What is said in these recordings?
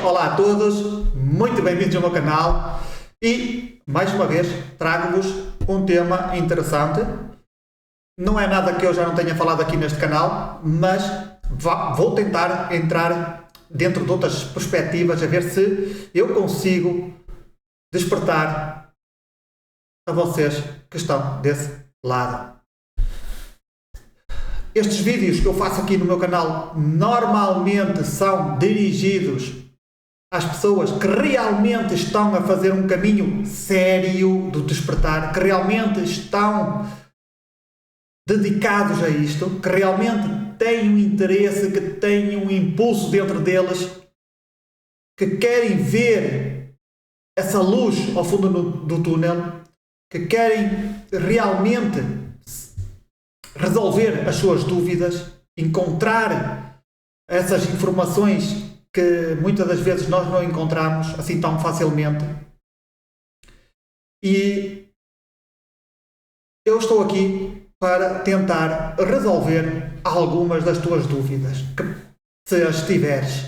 Olá a todos, muito bem-vindos ao meu canal e, mais uma vez, trago-vos um tema interessante. Não é nada que eu já não tenha falado aqui neste canal, mas vou tentar entrar dentro de outras perspectivas, a ver se eu consigo despertar a vocês que estão desse lado. Estes vídeos que eu faço aqui no meu canal normalmente são dirigidos às pessoas que realmente estão a fazer um caminho sério do despertar, que realmente estão dedicados a isto, que realmente têm um interesse, que têm um impulso dentro deles, que querem ver essa luz ao fundo do túnel, que querem realmente resolver as suas dúvidas, encontrar essas informações que muitas das vezes nós não encontramos assim tão facilmente. E eu estou aqui para tentar resolver algumas das tuas dúvidas, se as tiveres.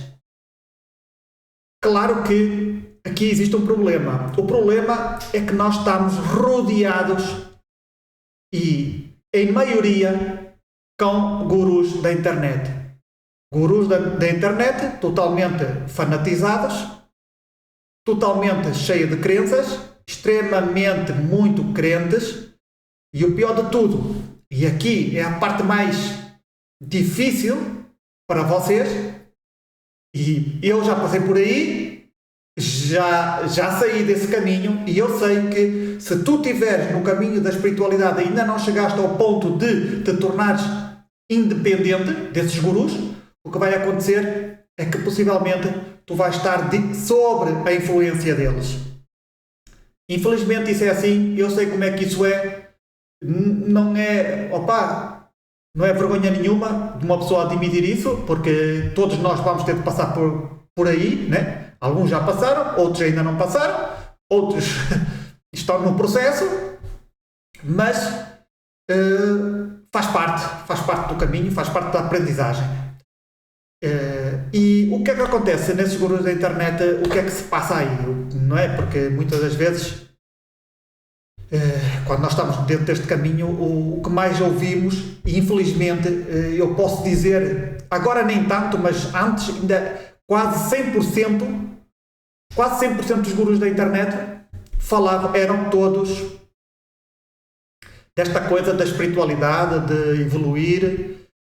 Claro que aqui existe um problema. O problema é que nós estamos rodeados e, em maioria, com gurus da internet. Gurus da internet totalmente fanatizados, totalmente cheios de crenças, extremamente muito crentes, e o pior de tudo, e aqui é a parte mais difícil para vocês, e eu já passei por aí, já saí desse caminho, e eu sei que se tu estiveres no caminho da espiritualidade e ainda não chegaste ao ponto de te tornares independente desses gurus, o que vai acontecer é que possivelmente tu vais estar sobre a influência deles. Infelizmente isso é assim, eu sei como é que isso é, não é vergonha nenhuma de uma pessoa admitir isso, porque todos nós vamos ter de passar por aí, né? Alguns já passaram, outros ainda não passaram, outros estão no processo, mas faz parte do caminho, faz parte da aprendizagem. E o que é que acontece nesses gurus da internet? O que é que se passa aí? Não é? Porque muitas das vezes, quando nós estamos dentro deste caminho, o que mais ouvimos, e infelizmente eu posso dizer, agora nem tanto, mas antes ainda quase 100% dos gurus da internet eram todos desta coisa da espiritualidade, de evoluir,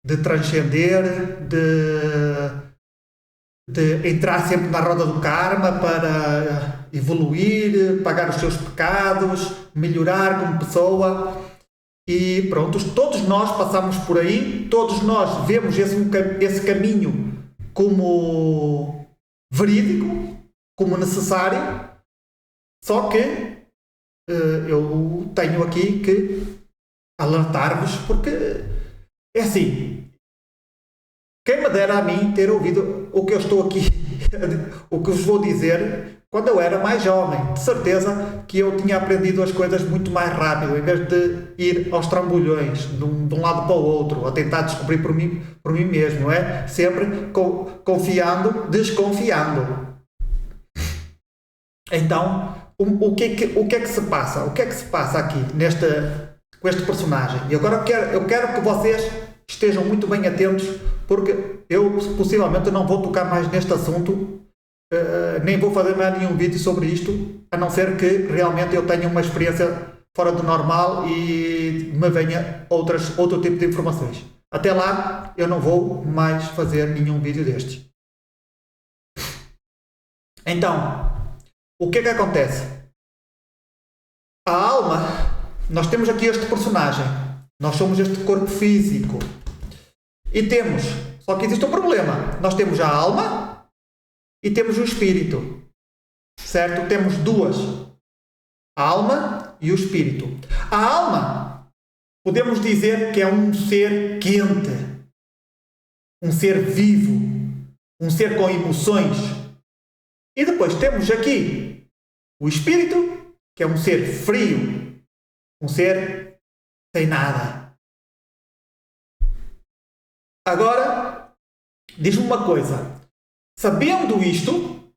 de transcender, de entrar sempre na roda do karma para evoluir, pagar os seus pecados, melhorar como pessoa. E pronto, todos nós passamos por aí, todos nós vemos esse caminho como verídico, como necessário, só que eu tenho aqui que alertar-vos, porque é assim, quem me dera a mim ter ouvido o que eu estou aqui, o que vos vou dizer, quando eu era mais jovem. De certeza que eu tinha aprendido as coisas muito mais rápido, em vez de ir aos trambolhões, de um lado para o outro, a tentar descobrir por mim mesmo, não é? Sempre confiando, desconfiando. Então, o que é que se passa? O que é que se passa aqui com este personagem? E agora eu quero que vocês estejam muito bem atentos, porque eu possivelmente não vou tocar mais neste assunto, nem vou fazer mais nenhum vídeo sobre isto, a não ser que realmente eu tenha uma experiência fora do normal e me venha outro tipo de informações. Até lá eu não vou mais fazer nenhum vídeo destes. Então, o que é que acontece? A alma, nós temos aqui este personagem, nós somos este corpo físico e só que existe um problema, nós temos a alma e temos o espírito, certo? Temos duas, a alma e o espírito. A alma, podemos dizer que é um ser quente, um ser vivo, um ser com emoções. E depois temos aqui o espírito, que é um ser frio, um ser sem nada. Agora, diz-me uma coisa. Sabendo isto,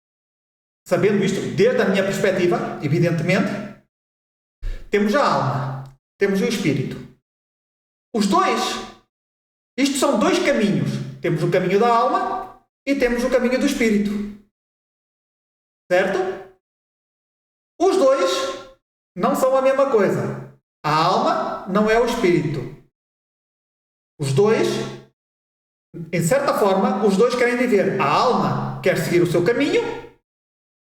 sabendo isto, desde a minha perspectiva, evidentemente, temos a alma, temos o espírito. Os dois, isto são dois caminhos. Temos o caminho da alma e temos o caminho do espírito. Certo? Os dois não são a mesma coisa. A alma não é o espírito. Os dois, em certa forma, os dois querem viver. A alma quer seguir o seu caminho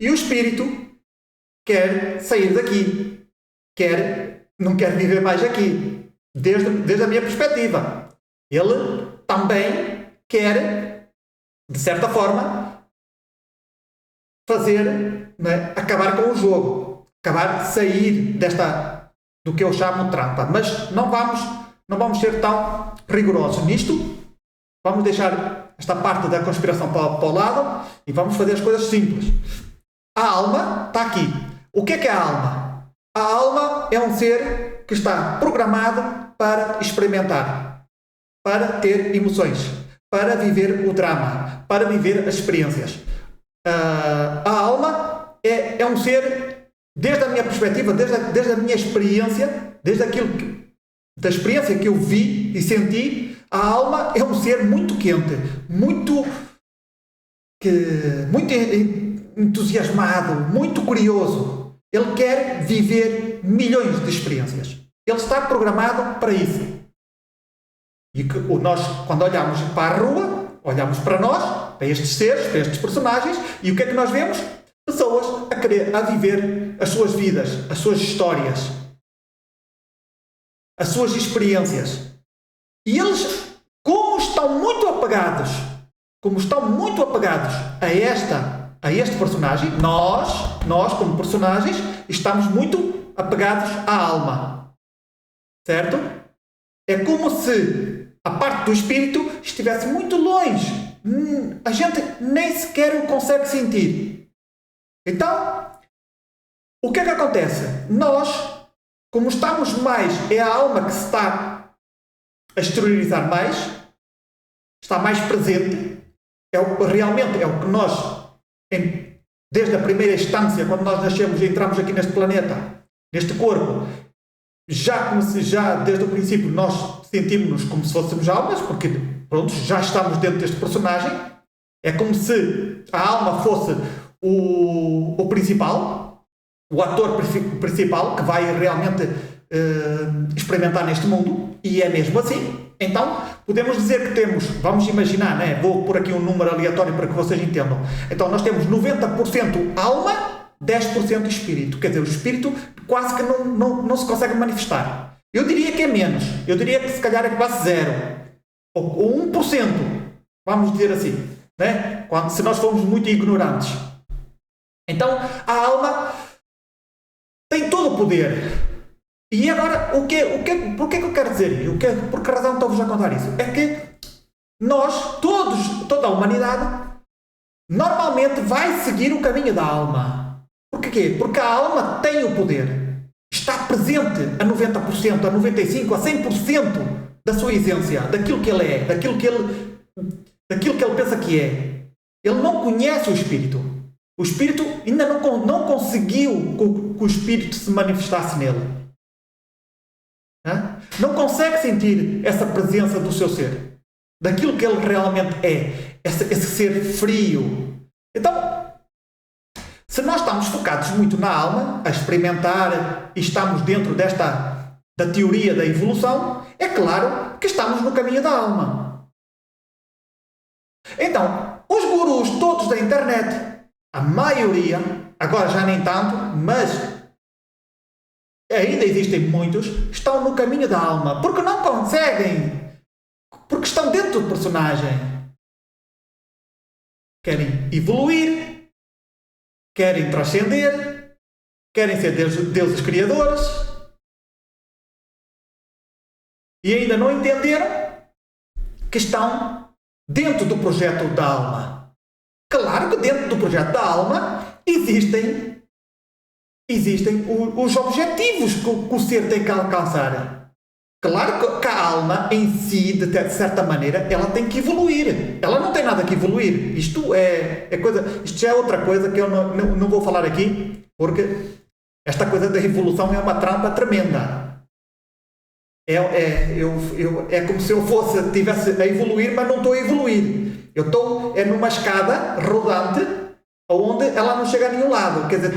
e o espírito quer sair daqui. Não quer viver mais aqui. Desde a minha perspectiva. Ele também quer, de certa forma, fazer, né, acabar com o jogo. Sair do que eu chamo trampa. Mas não vamos ser tão rigorosos nisto. Vamos deixar esta parte da conspiração para o lado e vamos fazer as coisas simples. A alma está aqui. O que é a alma? A alma é um ser que está programado para experimentar, para ter emoções, para viver o drama, para viver as experiências. A alma é um ser, desde a minha perspectiva, desde a minha experiência, da experiência que eu vi e senti, a alma é um ser muito quente, muito entusiasmado, muito curioso. Ele quer viver milhões de experiências. Ele está programado para isso. E que nós, quando olhamos para a rua, olhamos para nós, para estes seres, para estes personagens, e o que é que nós vemos? Pessoas a viver as suas vidas, as suas histórias, as suas experiências. E eles, como estão muito apagados a este personagem, nós como personagens, estamos muito apegados à alma. Certo? É como se a parte do espírito estivesse muito longe. A gente nem sequer o consegue sentir. Então, o que é que acontece? Nós, como estamos mais, é a alma que se está a exteriorizar mais, está mais presente, realmente é o que nós, desde a primeira instância, quando nós nascemos e entramos aqui neste planeta, neste corpo, já desde o princípio nós sentimos-nos como se fôssemos almas, porque pronto, já estamos dentro deste personagem. É como se a alma fosse o principal, o ator principal que vai realmente experimentar neste mundo, e é mesmo assim. Então podemos dizer que temos, vamos imaginar, né? Vou pôr aqui um número aleatório para que vocês entendam. Então nós temos 90% alma, 10% espírito. Quer dizer, o espírito quase que não se consegue manifestar. Eu diria que é menos. Eu diria que se calhar é quase zero. Ou 1%. Vamos dizer assim. Né? Se nós formos muito ignorantes. Então, a alma tem todo o poder. E agora, por que eu quero dizer isso? Por que razão estou-vos a contar isso? É que nós, toda a humanidade, normalmente vai seguir o caminho da alma. Porquê? Porque a alma tem o poder. Está presente a 90%, a 95%, a 100% da sua essência, daquilo que ele é, daquilo que ele pensa que é. Ele não conhece o espírito. O espírito ainda não conseguiu que o espírito se manifestasse nele. Não consegue sentir essa presença do seu ser. Daquilo que ele realmente é. Esse ser frio. Então, se nós estamos focados muito na alma, a experimentar e estamos dentro da teoria da evolução, é claro que estamos no caminho da alma. Então, os gurus todos da internet, a maioria, agora já nem tanto, mas ainda existem muitos, estão no caminho da alma, porque não conseguem, porque estão dentro do personagem. Querem evoluir, querem transcender, querem ser deuses criadores e ainda não entenderam que estão dentro do projeto da alma. Claro que dentro do projeto da alma existem os objetivos que o ser tem que alcançar. Claro que a alma em si, de certa maneira, ela tem que evoluir. Ela não tem nada que evoluir. Isto isto já é outra coisa que eu não vou falar aqui, porque esta coisa da evolução é uma trampa tremenda. É como se eu estivesse a evoluir, mas não estou a evoluir. Eu estou numa escada rodante, onde ela não chega a nenhum lado. Quer dizer,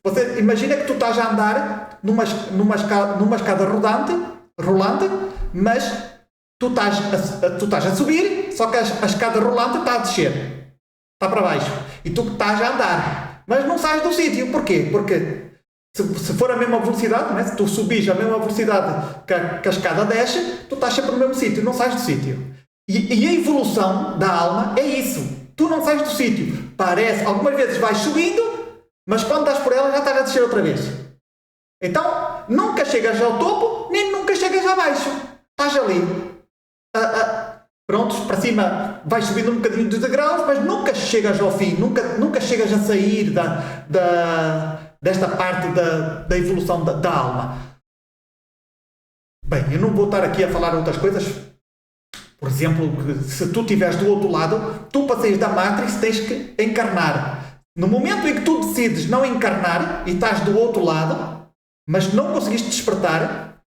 você imagina que tu estás a andar numa escada rolante, mas tu estás a subir, só que a escada rolante está a descer, está para baixo, e tu estás a andar, mas não sais do sítio. Porquê? Porque se for a mesma velocidade, não é? Se tu subis a mesma velocidade que a escada desce, tu estás sempre no mesmo sítio, não sais do sítio. E a evolução da alma é isso. Tu não sais do sítio. Parece, algumas vezes vais subindo, mas quando estás por ela já estás a descer outra vez. Então, nunca chegas ao topo, nem nunca chegas abaixo. Estás ali. Prontos, para cima vais subindo um bocadinho dos degraus, mas nunca chegas ao fim. Nunca chegas a sair desta parte da evolução da alma. Bem, eu não vou estar aqui a falar outras coisas. Por exemplo, se tu estiveres do outro lado, tu para sair da Matrix tens que encarnar. No momento em que tu decides não encarnar e estás do outro lado, mas não conseguiste despertar,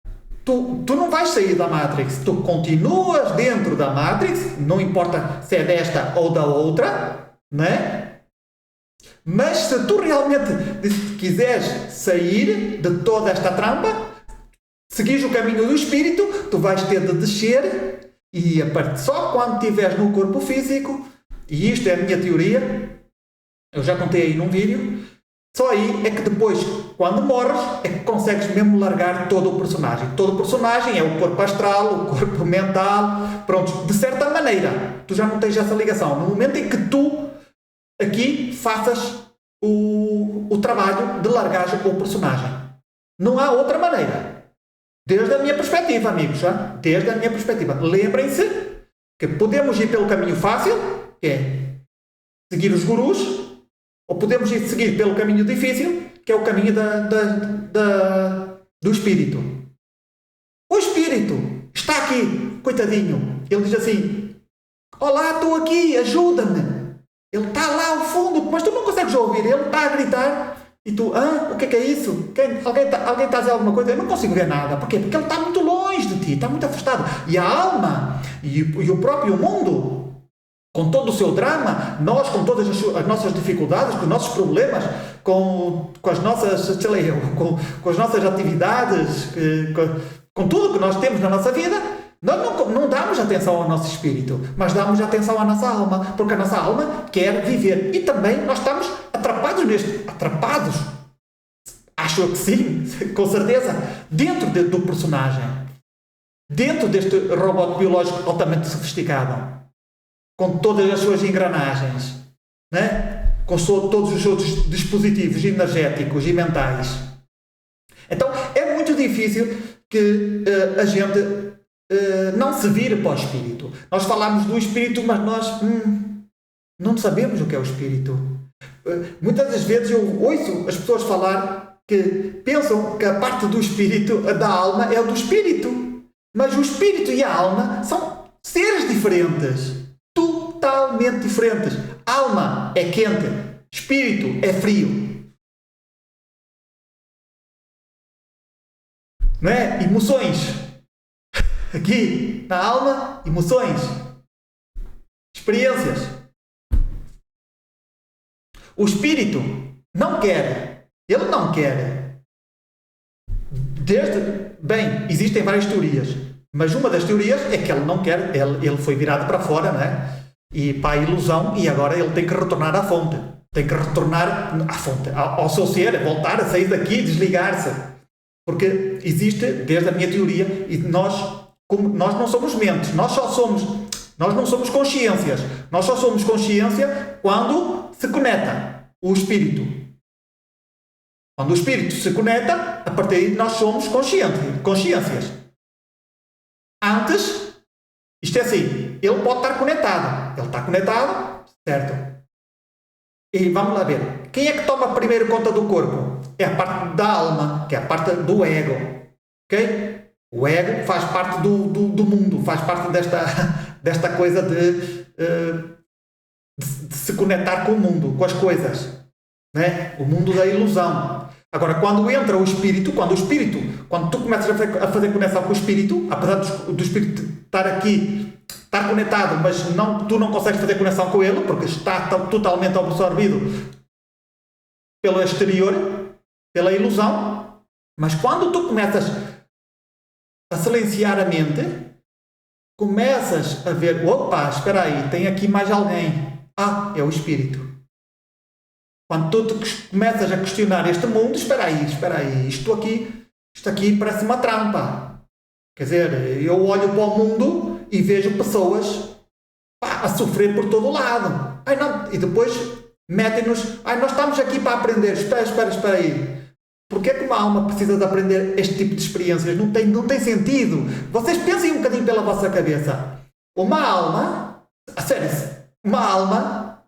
tu não vais sair da Matrix. Tu continuas dentro da Matrix, não importa se é desta ou da outra, né? Mas se tu realmente quiseres sair de toda esta trampa, seguires o caminho do espírito, tu vais ter de descer. E só quando estiveres no corpo físico, e isto é a minha teoria, eu já contei aí num vídeo, só aí é que depois, quando morres, é que consegues mesmo largar todo o personagem. Todo o personagem é o corpo astral, o corpo mental, pronto, de certa maneira, tu já não tens essa ligação. No momento em que tu, aqui, faças o trabalho de largar o personagem. Não há outra maneira. Desde a minha perspectiva, amigos, já? Desde a minha perspectiva. Lembrem-se que podemos ir pelo caminho fácil, que é seguir os gurus, ou podemos ir seguir pelo caminho difícil, que é o caminho do espírito. O espírito está aqui, coitadinho. Ele diz assim: olá, estou aqui, ajuda-me. Ele está lá ao fundo, mas tu não consegues ouvir. Ele está a gritar. E tu, o que é isso? Alguém está a dizer alguma coisa? Eu não consigo ver nada. Porquê? Porque ele está muito longe de ti, está muito afastado. E a alma e o próprio mundo, com todo o seu drama, nós com todas as nossas dificuldades, com os nossos problemas, com as nossas, com as nossas atividades, com tudo que nós temos na nossa vida, nós não damos atenção ao nosso espírito, mas damos atenção à nossa alma, porque a nossa alma quer viver. E também nós estamos atrapados acho que sim, com certeza, dentro do personagem, dentro deste robô biológico altamente sofisticado, com todas as suas engrenagens, né? Com todos os seus dispositivos energéticos e mentais. Então é muito difícil que a gente não se vire para o espírito. Nós falamos do espírito, mas nós não sabemos o que é o espírito. Muitas das vezes eu ouço as pessoas falar que pensam que a parte do espírito, da alma, é o do espírito. Mas o espírito e a alma são seres diferentes. Totalmente diferentes. Alma é quente, espírito é frio. Não é? Emoções. Aqui, na alma, emoções. Experiências. O espírito não quer. Ele não quer. Bem, existem várias teorias. Mas uma das teorias é que ele não quer. Ele foi virado para fora, não é? E para a ilusão, e agora ele tem que retornar à fonte. Tem que retornar à fonte, ao seu ser, voltar a sair daqui, desligar-se. Porque existe, desde a minha teoria, e nós não somos mentes, nós não somos consciências. Nós só somos consciência quando se conecta o espírito. Quando o espírito se conecta, a partir daí nós somos consciências. Antes, isto é assim, ele pode estar conectado. Ele está conectado, certo? E vamos lá ver. Quem é que toma primeiro conta do corpo? É a parte da alma, que é a parte do ego. Ok? O ego faz parte do mundo, faz parte desta coisa de se conectar com o mundo, com as coisas, né? O mundo da ilusão. Agora, quando entra o espírito, quando tu começas a fazer conexão com o espírito, apesar do espírito estar aqui, estar conectado, mas tu não consegues fazer conexão com ele, porque está totalmente absorvido pelo exterior, pela ilusão. Mas quando tu começas a silenciar a mente, começas a ver, opa, espera aí, tem aqui mais alguém. Ah, é o espírito. Quando tu começas a questionar este mundo, espera aí, isto aqui parece uma trampa. Quer dizer, eu olho para o mundo e vejo pessoas a sofrer por todo o lado. Não, e depois metem-nos, nós estamos aqui para aprender, espera aí. Porquê que uma alma precisa de aprender este tipo de experiências? Não tem sentido. Vocês pensem um bocadinho pela vossa cabeça. Uma alma, a sério, uma alma,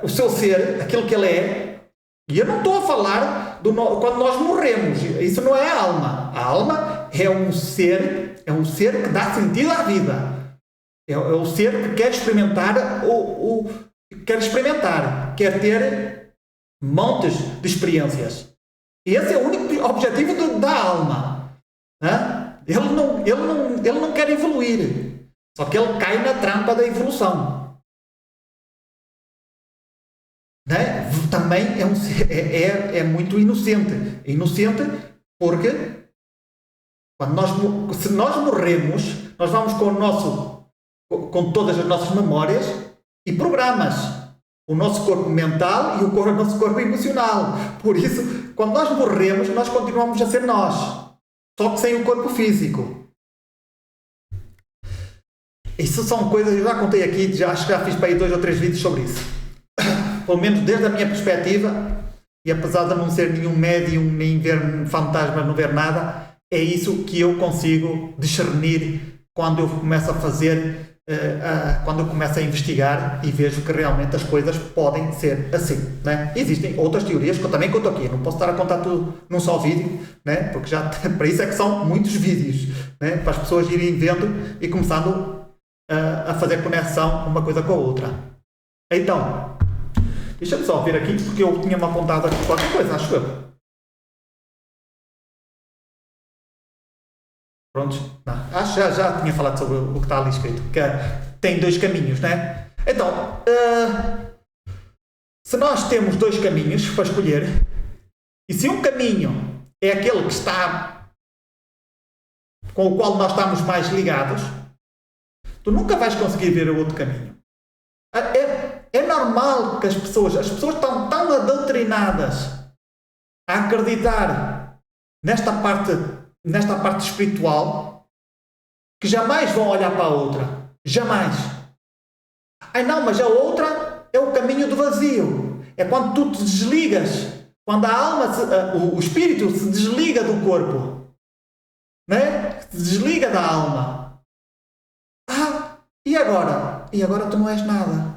o seu ser, aquilo que ele é, e eu não estou a falar quando nós morremos, isso não é a alma. A alma é um ser que dá sentido à vida. É o ser que quer experimentar, quer ter montes de experiências. Esse é o único objetivo da alma. Né? Ele não quer evoluir. Só que ele cai na trampa da evolução. Né? Também é muito inocente. É inocente porque se nós morremos, nós vamos com todas as nossas memórias e programas. O nosso corpo mental e o nosso corpo emocional. Por isso, quando nós morremos, nós continuamos a ser nós. Só que sem o corpo físico. Isso são coisas, eu já contei aqui, acho que já fiz para aí 2 ou 3 vídeos sobre isso. Pelo menos desde a minha perspectiva, e apesar de não ser nenhum médium, nem ver fantasmas, não ver nada, é isso que eu consigo discernir quando eu começo a fazer, quando eu começo a investigar e vejo que realmente as coisas podem ser assim. Né? Existem outras teorias que eu também conto aqui, eu não posso estar a contar tudo num só vídeo, né? Porque para isso é que são muitos vídeos, né? Para as pessoas irem vendo e começando a fazer conexão uma coisa com a outra. Então, deixa-me só ver aqui, porque eu tinha-me apontado aqui qualquer coisa, acho eu. Prontos? Acho que já tinha falado sobre o que está ali escrito, que tem 2 caminhos, né? Então, se nós temos 2 caminhos para escolher, e se um caminho é aquele que está com o qual nós estamos mais ligados, tu nunca vais conseguir ver o outro caminho. É normal que as pessoas estão tão adoutrinadas a acreditar nesta parte espiritual que jamais vão olhar para a outra. Jamais. Não, mas a outra é o caminho do vazio. É quando tu te desligas, quando a alma, o espírito se desliga do corpo. Né? Se desliga da alma. E agora? E agora tu não és nada.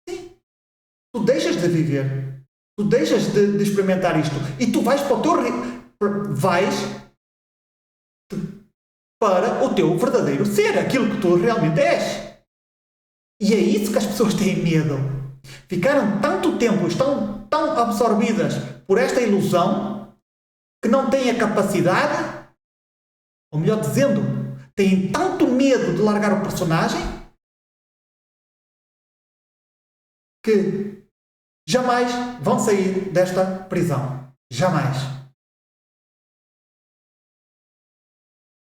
Tu deixas de viver. Tu deixas de experimentar isto. E tu vais para o teu verdadeiro ser. Aquilo que tu realmente és. E é isso que as pessoas têm medo. Ficaram tanto tempo, estão tão absorvidas por esta ilusão que não têm a capacidade, ou melhor dizendo, têm tanto medo de largar o personagem que jamais vão sair desta prisão. Jamais.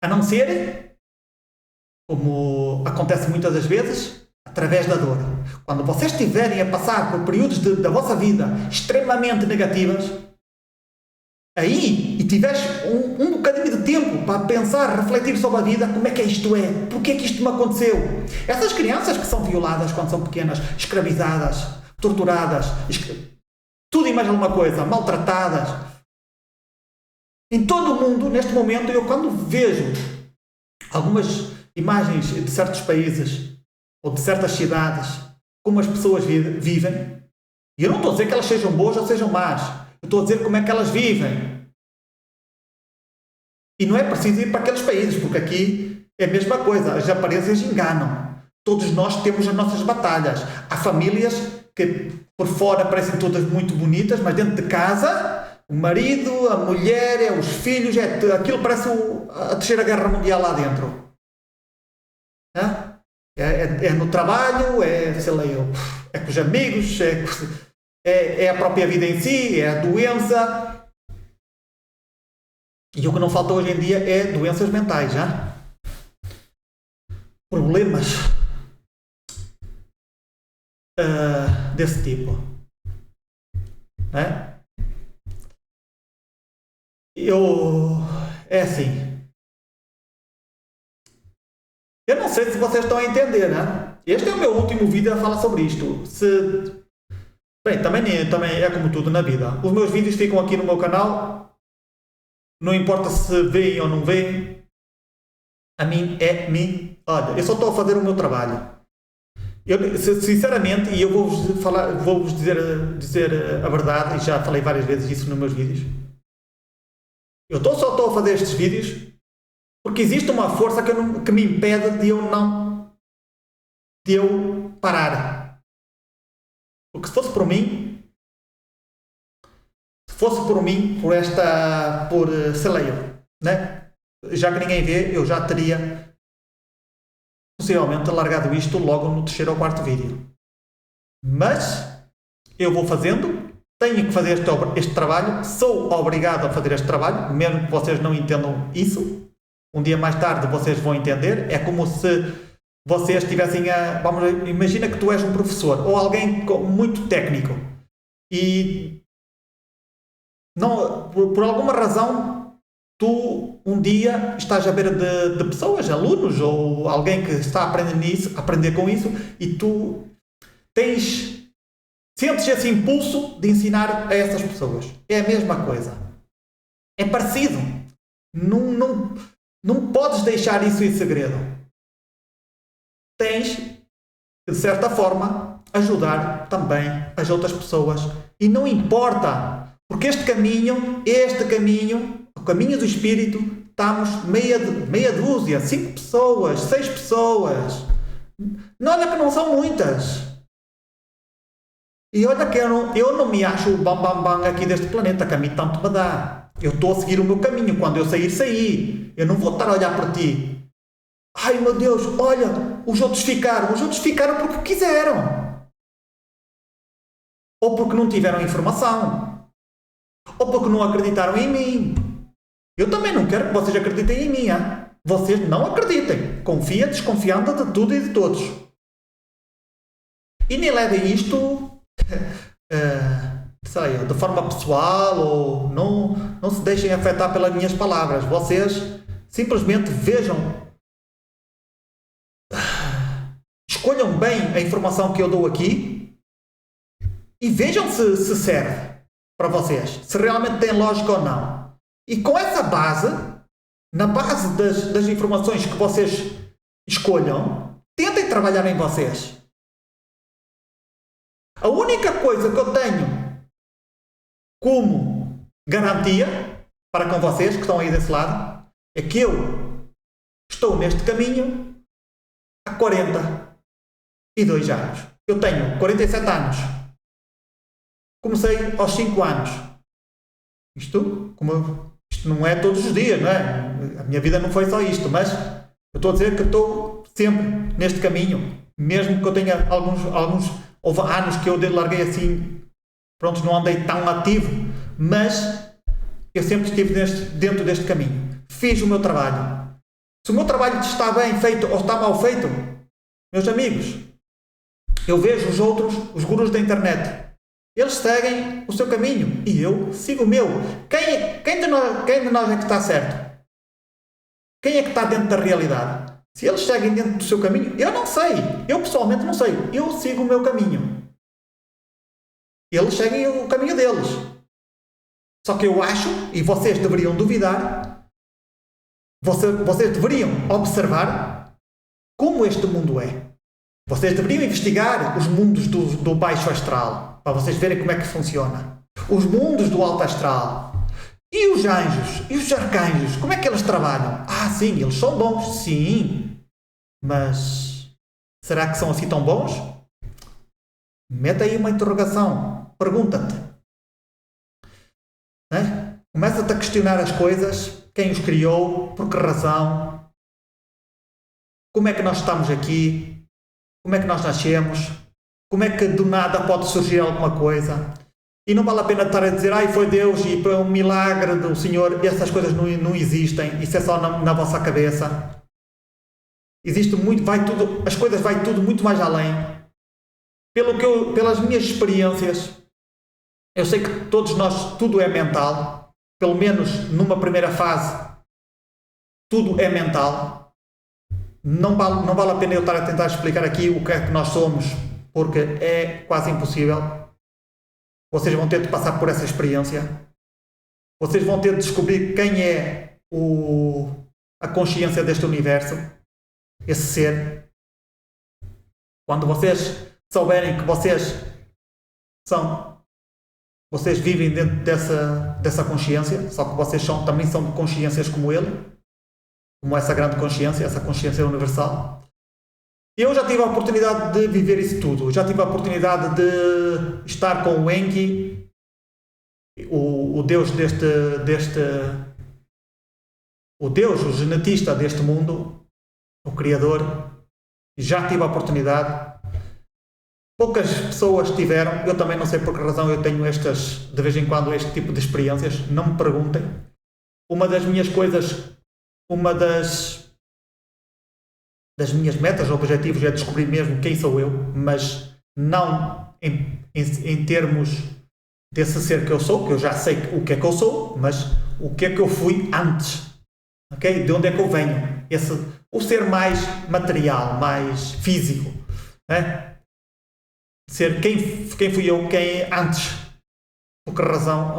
A não ser, como acontece muitas das vezes, através da dor. Quando vocês estiverem a passar por períodos da vossa vida extremamente negativas, aí, e tiveres um bocadinho de tempo para pensar, refletir sobre a vida, como é que isto é? Porquê é que isto me aconteceu? Essas crianças que são violadas quando são pequenas, escravizadas, torturadas, tudo e mais alguma coisa, maltratadas. Em todo o mundo, neste momento, eu quando vejo algumas imagens de certos países ou de certas cidades, como as pessoas vivem, e eu não estou a dizer que elas sejam boas ou sejam más, eu estou a dizer como é que elas vivem. E não é preciso ir para aqueles países, porque aqui é a mesma coisa. As aparências enganam. Todos nós temos as nossas batalhas. Há famílias que por fora parecem todas muito bonitas, mas dentro de casa, o marido, a mulher, os filhos, aquilo parece a terceira guerra mundial lá dentro. É no trabalho, sei lá, é com os amigos, é a própria vida em si, é a doença. E o que não falta hoje em dia é doenças mentais, já? Problemas desse tipo. Né? É assim. Eu não sei se vocês estão a entender, né? Este é o meu último vídeo a falar sobre isto. Bem, também é como tudo na vida. Os meus vídeos ficam aqui no meu canal. Não importa se veem ou não veem. A mim é mim. Olha, eu só estou a fazer o meu trabalho. Sinceramente, e eu vou-vos dizer a verdade, e já falei várias vezes isso nos meus vídeos. Eu só estou a fazer estes vídeos porque existe uma força que me impede de eu parar. Porque se fosse por mim, sei lá né? Já que ninguém vê, eu já teria possivelmente largado isto logo no terceiro ou quarto vídeo. Mas eu vou fazendo, tenho que fazer este trabalho, sou obrigado a fazer este trabalho, mesmo que vocês não entendam isso. Um dia mais tarde vocês vão entender. É como se vocês estivessem imagina que tu és um professor ou alguém muito técnico e não, por alguma razão tu um dia estás à beira de pessoas, alunos ou alguém que está a aprender com isso, e tu sentes esse impulso de ensinar a essas pessoas. É a mesma coisa. É parecido. Não podes deixar isso em segredo. Tens, de certa forma, ajudar também as outras pessoas. E não importa, porque este caminho, o caminho do Espírito, estamos meia dúzia, 5 pessoas, 6 pessoas. Olha que não são muitas. E olha que eu não me acho o bam aqui deste planeta, que a mim tanto me dá. Eu estou a seguir o meu caminho. Quando eu sair. Eu não vou estar a olhar para ti. Ai meu Deus, olha, os outros ficaram. Os outros ficaram porque quiseram. Ou porque não tiveram informação. Ou porque não acreditaram em mim. Eu também não quero que vocês acreditem em mim. Hein? Vocês não acreditem. Confia desconfiando de tudo e de todos. E nem levem isto de forma pessoal, ou não se deixem afetar pelas minhas palavras. Vocês simplesmente vejam, escolham bem a informação que eu dou aqui e vejam se serve para vocês, se realmente tem lógica ou não. E com essa base, na base das informações que vocês escolham, tentem trabalhar em vocês. A única coisa que eu tenho como garantia para com vocês que estão aí desse lado é que eu estou neste caminho há 42 anos. Eu tenho 47 anos. Comecei aos 5 anos. Isto não é todos os dias, não é? A minha vida não foi só isto, mas eu estou a dizer que estou sempre neste caminho, mesmo que eu tenha houve anos que eu larguei assim, pronto, não andei tão ativo, mas eu sempre estive dentro deste caminho. Fiz o meu trabalho. Se o meu trabalho está bem feito ou está mal feito, meus amigos, eu vejo os gurus da internet. Eles seguem o seu caminho e eu sigo o meu. Quem de nós é que está certo? Quem é que está dentro da realidade? Se eles seguem dentro do seu caminho, eu não sei. Eu pessoalmente não sei. Eu sigo o meu caminho. Eles seguem o caminho deles. Só que eu acho, e vocês deveriam duvidar, vocês deveriam observar como este mundo é. Vocês deveriam investigar os mundos do baixo astral, para vocês verem como é que funciona. Os mundos do alto astral. E os anjos? E os arcanjos? Como é que eles trabalham? Ah, sim, eles são bons, sim. Mas será que são assim tão bons? Mete aí uma interrogação. Pergunta-te. Né? Começa-te a questionar as coisas. Quem os criou? Por que razão? Como é que nós estamos aqui? Como é que nós nascemos? Como é que do nada pode surgir alguma coisa? E não vale a pena estar a dizer, ai, foi Deus e foi um milagre do Senhor. Essas coisas não existem. Isso é só na vossa cabeça. Existe muito, vai tudo, as coisas vai tudo muito mais além. Pelas minhas experiências, eu sei que todos nós, tudo é mental. Pelo menos numa primeira fase, tudo é mental. Não vale a pena eu estar a tentar explicar aqui o que é que nós somos, porque é quase impossível. Vocês vão ter de passar por essa experiência. Vocês vão ter de descobrir quem é a consciência deste universo, esse ser. Quando vocês souberem que vocês vivem dentro dessa consciência, só que vocês também são consciências como ele, como essa grande consciência, essa consciência universal. Eu já tive a oportunidade de viver isso tudo. Já tive a oportunidade de estar com o Enki, o Deus o Deus, o genetista deste mundo, o Criador. Já tive a oportunidade. Poucas pessoas tiveram. Eu também não sei por que razão eu tenho de vez em quando, este tipo de experiências. Não me perguntem. Uma das minhas coisas, uma das minhas metas, objetivos, é descobrir mesmo quem sou eu, mas não em termos desse ser que eu sou, que eu já sei o que é que eu sou, mas o que é que eu fui antes, ok? De onde é que eu venho? O ser mais material, mais físico, né? Ser quem fui eu, quem antes, por que razão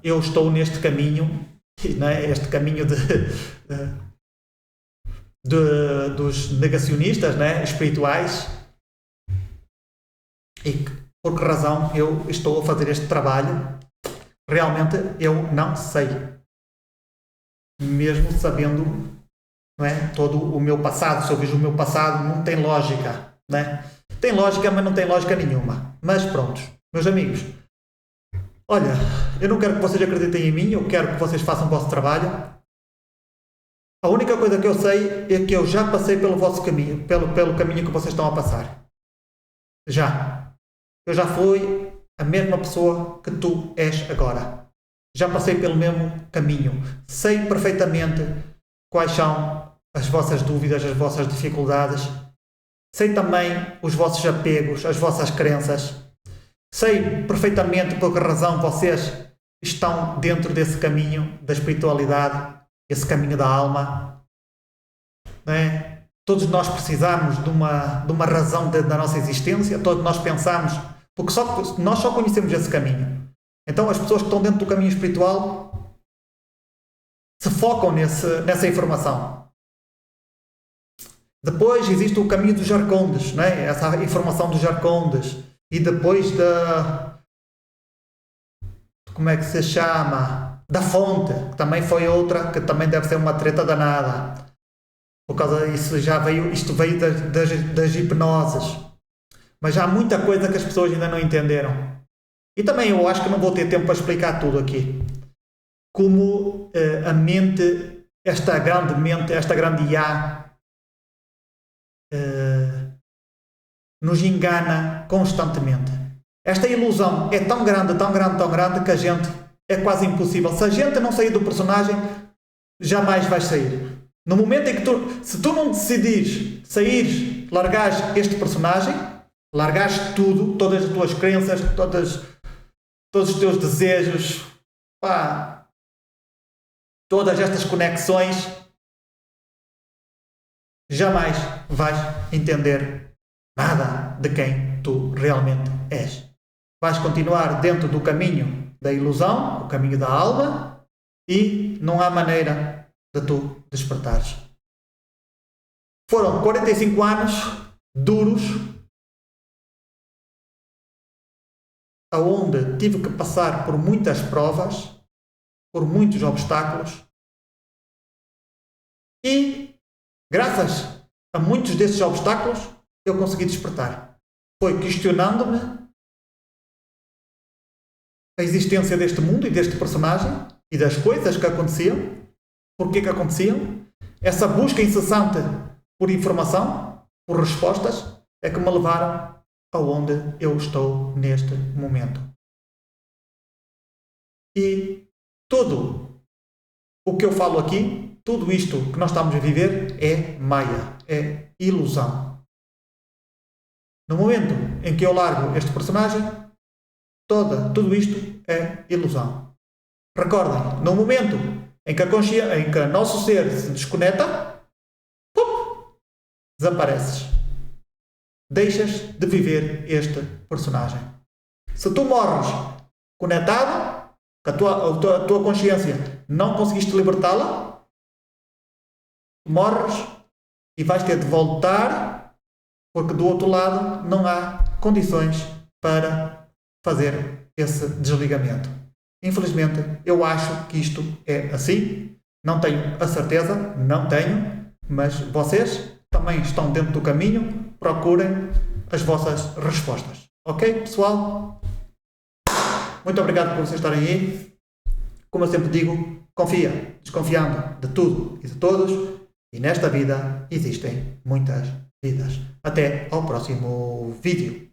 eu estou neste caminho, né? Este caminho dos negacionistas, né, espirituais, e por que razão eu estou a fazer este trabalho. Realmente eu não sei, mesmo sabendo, não é, todo o meu passado. Se eu vejo o meu passado, não tem lógica, né? Tem lógica, mas não tem lógica nenhuma. Mas pronto, meus amigos, olha, eu não quero que vocês acreditem em mim, eu quero que vocês façam o vosso trabalho. A única coisa que eu sei é que eu já passei pelo vosso caminho, pelo caminho que vocês estão a passar. Já. Eu já fui a mesma pessoa que tu és agora. Já passei pelo mesmo caminho. Sei perfeitamente quais são as vossas dúvidas, as vossas dificuldades. Sei também os vossos apegos, as vossas crenças. Sei perfeitamente por que razão vocês estão dentro desse caminho da espiritualidade, esse caminho da alma, não é? Todos nós precisamos de uma razão da nossa existência. Todos nós pensamos, porque nós só conhecemos esse caminho. Então as pessoas que estão dentro do caminho espiritual se focam nessa informação. Depois existe o caminho dos arcondes, não é? Essa informação dos arcondes. E depois como é que se chama? Da fonte, que também foi outra, que também deve ser uma treta danada. Por causa disso isto veio das hipnoses. Mas há muita coisa que as pessoas ainda não entenderam. E também eu acho que não vou ter tempo para explicar tudo aqui. Como a mente, esta grande IA, nos engana constantemente. Esta ilusão é tão grande, tão grande, tão grande que a gente é quase impossível. Se a gente não sair do personagem, jamais vais sair. No momento em que se tu não decidires sair, largares este personagem, largares tudo, todas as tuas crenças, todos os teus desejos, todas estas conexões, jamais vais entender nada de quem tu realmente és. Vais continuar dentro do caminho da ilusão, o caminho da alma, e não há maneira de tu despertares. Foram 45 anos duros, aonde tive que passar por muitas provas, por muitos obstáculos e, graças a muitos desses obstáculos, eu consegui despertar. Foi questionando-me a existência deste mundo e deste personagem e das coisas que aconteciam, porque que aconteciam. Essa busca incessante por informação, por respostas, é que me levaram aonde eu estou neste momento. E tudo o que eu falo aqui, tudo isto que nós estamos a viver é maia, é ilusão. No momento em que eu largo este personagem, tudo isto é ilusão. Recordem, no momento em que o nosso ser se desconecta, desapareces. Deixas de viver este personagem. Se tu morres conectado, a tua consciência não conseguiste libertá-la, morres e vais ter de voltar, porque do outro lado não há condições para fazer esse desligamento. Infelizmente, eu acho que isto é assim. Não tenho a certeza, não tenho, mas vocês também estão dentro do caminho. Procurem as vossas respostas. Ok, pessoal? Muito obrigado por vocês estarem aí. Como eu sempre digo, confia, desconfiando de tudo e de todos. E nesta vida existem muitas vidas. Até ao próximo vídeo.